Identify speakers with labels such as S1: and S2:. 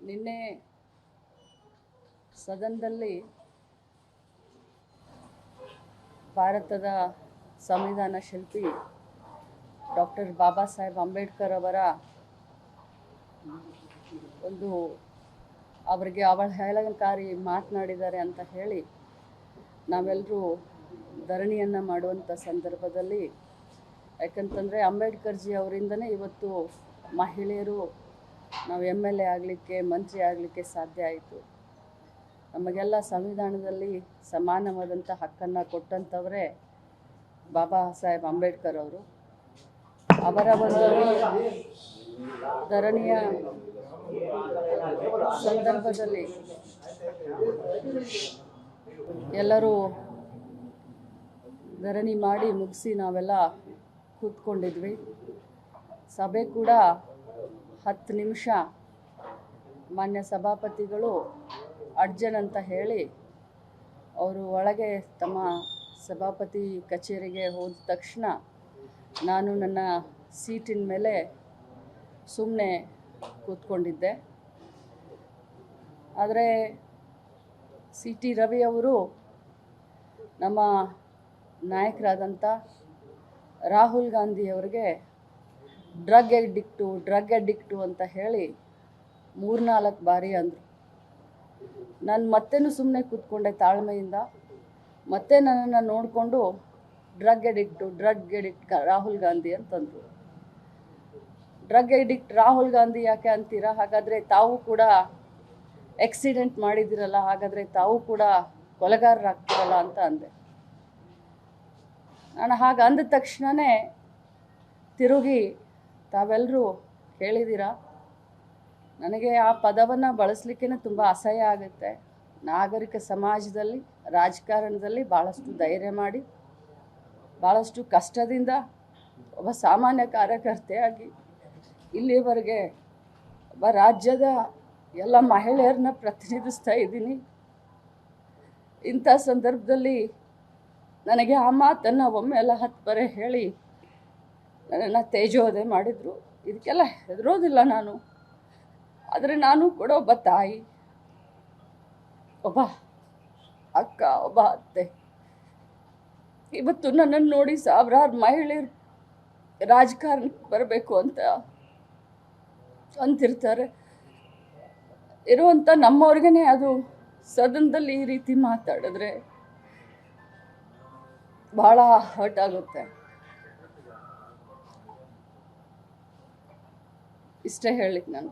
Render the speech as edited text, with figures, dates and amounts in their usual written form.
S1: ನಿನ್ನೆ ಸದನದಲ್ಲಿ ಭಾರತದ ಸಂವಿಧಾನ ಶಿಲ್ಪಿ ಡಾಕ್ಟರ್ ಬಾಬಾ ಸಾಹೇಬ್ ಅಂಬೇಡ್ಕರ್ ಅವರ ಒಂದು ಅವರಿಗೆ ಅವಹೇಳನಕಾರಿ ಮಾತನಾಡಿದ್ದಾರೆ ಅಂತ ಹೇಳಿ ನಾವೆಲ್ಲರೂ ಧರಣಿಯನ್ನು ಮಾಡುವಂಥ ಸಂದರ್ಭದಲ್ಲಿ, ಯಾಕಂತಂದರೆ ಅಂಬೇಡ್ಕರ್ಜಿ ಅವರಿಂದನೇ ಇವತ್ತು ಮಹಿಳೆಯರು ನಾವು MLA ಆಗಲಿಕ್ಕೆ, ಮಂತ್ರಿ ಆಗಲಿಕ್ಕೆ ಸಾಧ್ಯ ಆಯಿತು. ನಮಗೆಲ್ಲ ಸಂವಿಧಾನದಲ್ಲಿ ಸಮಾನವಾದಂಥ ಹಕ್ಕನ್ನು ಕೊಟ್ಟಂಥವರೇ ಬಾಬಾ ಸಾಹೇಬ್ ಅಂಬೇಡ್ಕರ್ ಅವರು. ಅವರ ಒಂದು ಧರಣಿಯ ಸಂದರ್ಭದಲ್ಲಿ ಎಲ್ಲರೂ ಧರಣಿ ಮಾಡಿ ಮುಗಿಸಿ ನಾವೆಲ್ಲ ಕೂತ್ಕೊಂಡಿದ್ವಿ. ಸಭೆ ಕೂಡ 10 ನಿಮಿಷ ಮಾನ್ಯ ಸಭಾಪತಿಗಳು ಅಡ್ಜನ್ ಅಂತ ಹೇಳಿ ಅವರು ಒಳಗೆ ತಮ್ಮ ಸಭಾಪತಿ ಕಚೇರಿಗೆ ಹೋದ ತಕ್ಷಣ ನಾನು ನನ್ನ ಸೀಟಿನ ಮೇಲೆ ಸುಮ್ಮನೆ ಕೂತ್ಕೊಂಡಿದ್ದೆ. ಆದರೆ CT ರವಿ ಅವರು ನಮ್ಮ ನಾಯಕರಾದಂಥ ರಾಹುಲ್ ಗಾಂಧಿಯವರಿಗೆ ಡ್ರಗ್ ಅಡಿಕ್ಟು ಅಂತ ಹೇಳಿ 3-4 ಬಾರಿ ಅಂದರು. ನಾನು ಮತ್ತೇನು ಸುಮ್ಮನೆ ಕೂತ್ಕೊಂಡೆ ತಾಳ್ಮೆಯಿಂದ. ಮತ್ತೆ ನನ್ನನ್ನು ನೋಡಿಕೊಂಡು ಡ್ರಗ್ ಅಡಿಕ್ಟ್ ರಾಹುಲ್ ಗಾಂಧಿ ಅಂತಂದರು. ಡ್ರಗ್ ಅಡಿಕ್ಟ್ ರಾಹುಲ್ ಗಾಂಧಿ ಯಾಕೆ ಅಂತೀರಾ? ಹಾಗಾದರೆ ತಾವು ಕೂಡ ಆಕ್ಸಿಡೆಂಟ್ ಮಾಡಿದಿರಲ್ಲ, ಹಾಗಾದರೆ ತಾವು ಕೂಡ ಕೊಲೆಗಾರರಾಗ್ತಿರಲ್ಲ ಅಂತ ಅಂದೆ. ನಾನು ಹಾಗೆ ಅಂದ ತಕ್ಷಣವೇ ತಿರುಗಿ ತಾವೆಲ್ಲರೂ ಕೇಳಿದ್ದೀರಾ, ನನಗೆ ಆ ಪದವನ್ನು ಬಳಸಲಿಕ್ಕೆ ತುಂಬ ಅಸಹ್ಯ ಆಗುತ್ತೆ. ನಾಗರಿಕ ಸಮಾಜದಲ್ಲಿ, ರಾಜಕಾರಣದಲ್ಲಿ ಭಾಳಷ್ಟು ಧೈರ್ಯ ಮಾಡಿ, ಭಾಳಷ್ಟು ಕಷ್ಟದಿಂದ ಒಬ್ಬ ಸಾಮಾನ್ಯ ಕಾರ್ಯಕರ್ತೆಯಾಗಿ ಇಲ್ಲಿವರೆಗೆ ಒಬ್ಬ ರಾಜ್ಯದ ಎಲ್ಲ ಮಹಿಳೆಯರನ್ನ ಪ್ರತಿನಿಧಿಸ್ತಾ ಇದ್ದೀನಿ. ಇಂಥ ಸಂದರ್ಭದಲ್ಲಿ ನನಗೆ ಆ ಮಾತನ್ನು ಒಮ್ಮೆಲ್ಲ 10 ಬಾರಿ ಹೇಳಿ ನನ್ನನ್ನು ತೇಜೋವಧೆ ಮಾಡಿದರು. ಇದಕ್ಕೆಲ್ಲ ಹೆದರೋದಿಲ್ಲ ನಾನು. ಆದರೆ ನಾನು ಕೂಡ ಒಬ್ಬ ತಾಯಿ, ಒಬ್ಬ ಅಕ್ಕ, ಒಬ್ಬ ಅತ್ತೆ. ಇವತ್ತು ನನ್ನನ್ನು ನೋಡಿ ಸಾವಿರಾರು ಮಹಿಳೆಯರು ರಾಜಕಾರಣಕ್ಕೆ ಬರಬೇಕು ಅಂತ ಅಂತಿರ್ತಾರೆ. ಇರುವಂಥ ನಮ್ಮವ್ರಿಗೇ ಅದು ಸದನದಲ್ಲಿ ಈ ರೀತಿ ಮಾತಾಡಿದ್ರೆ ಭಾಳ ಹರ್ಟ್ ಆಗುತ್ತೆ. ಇಷ್ಟೇ ಹೇಳಲಿಕ್ಕೆ ನಾನು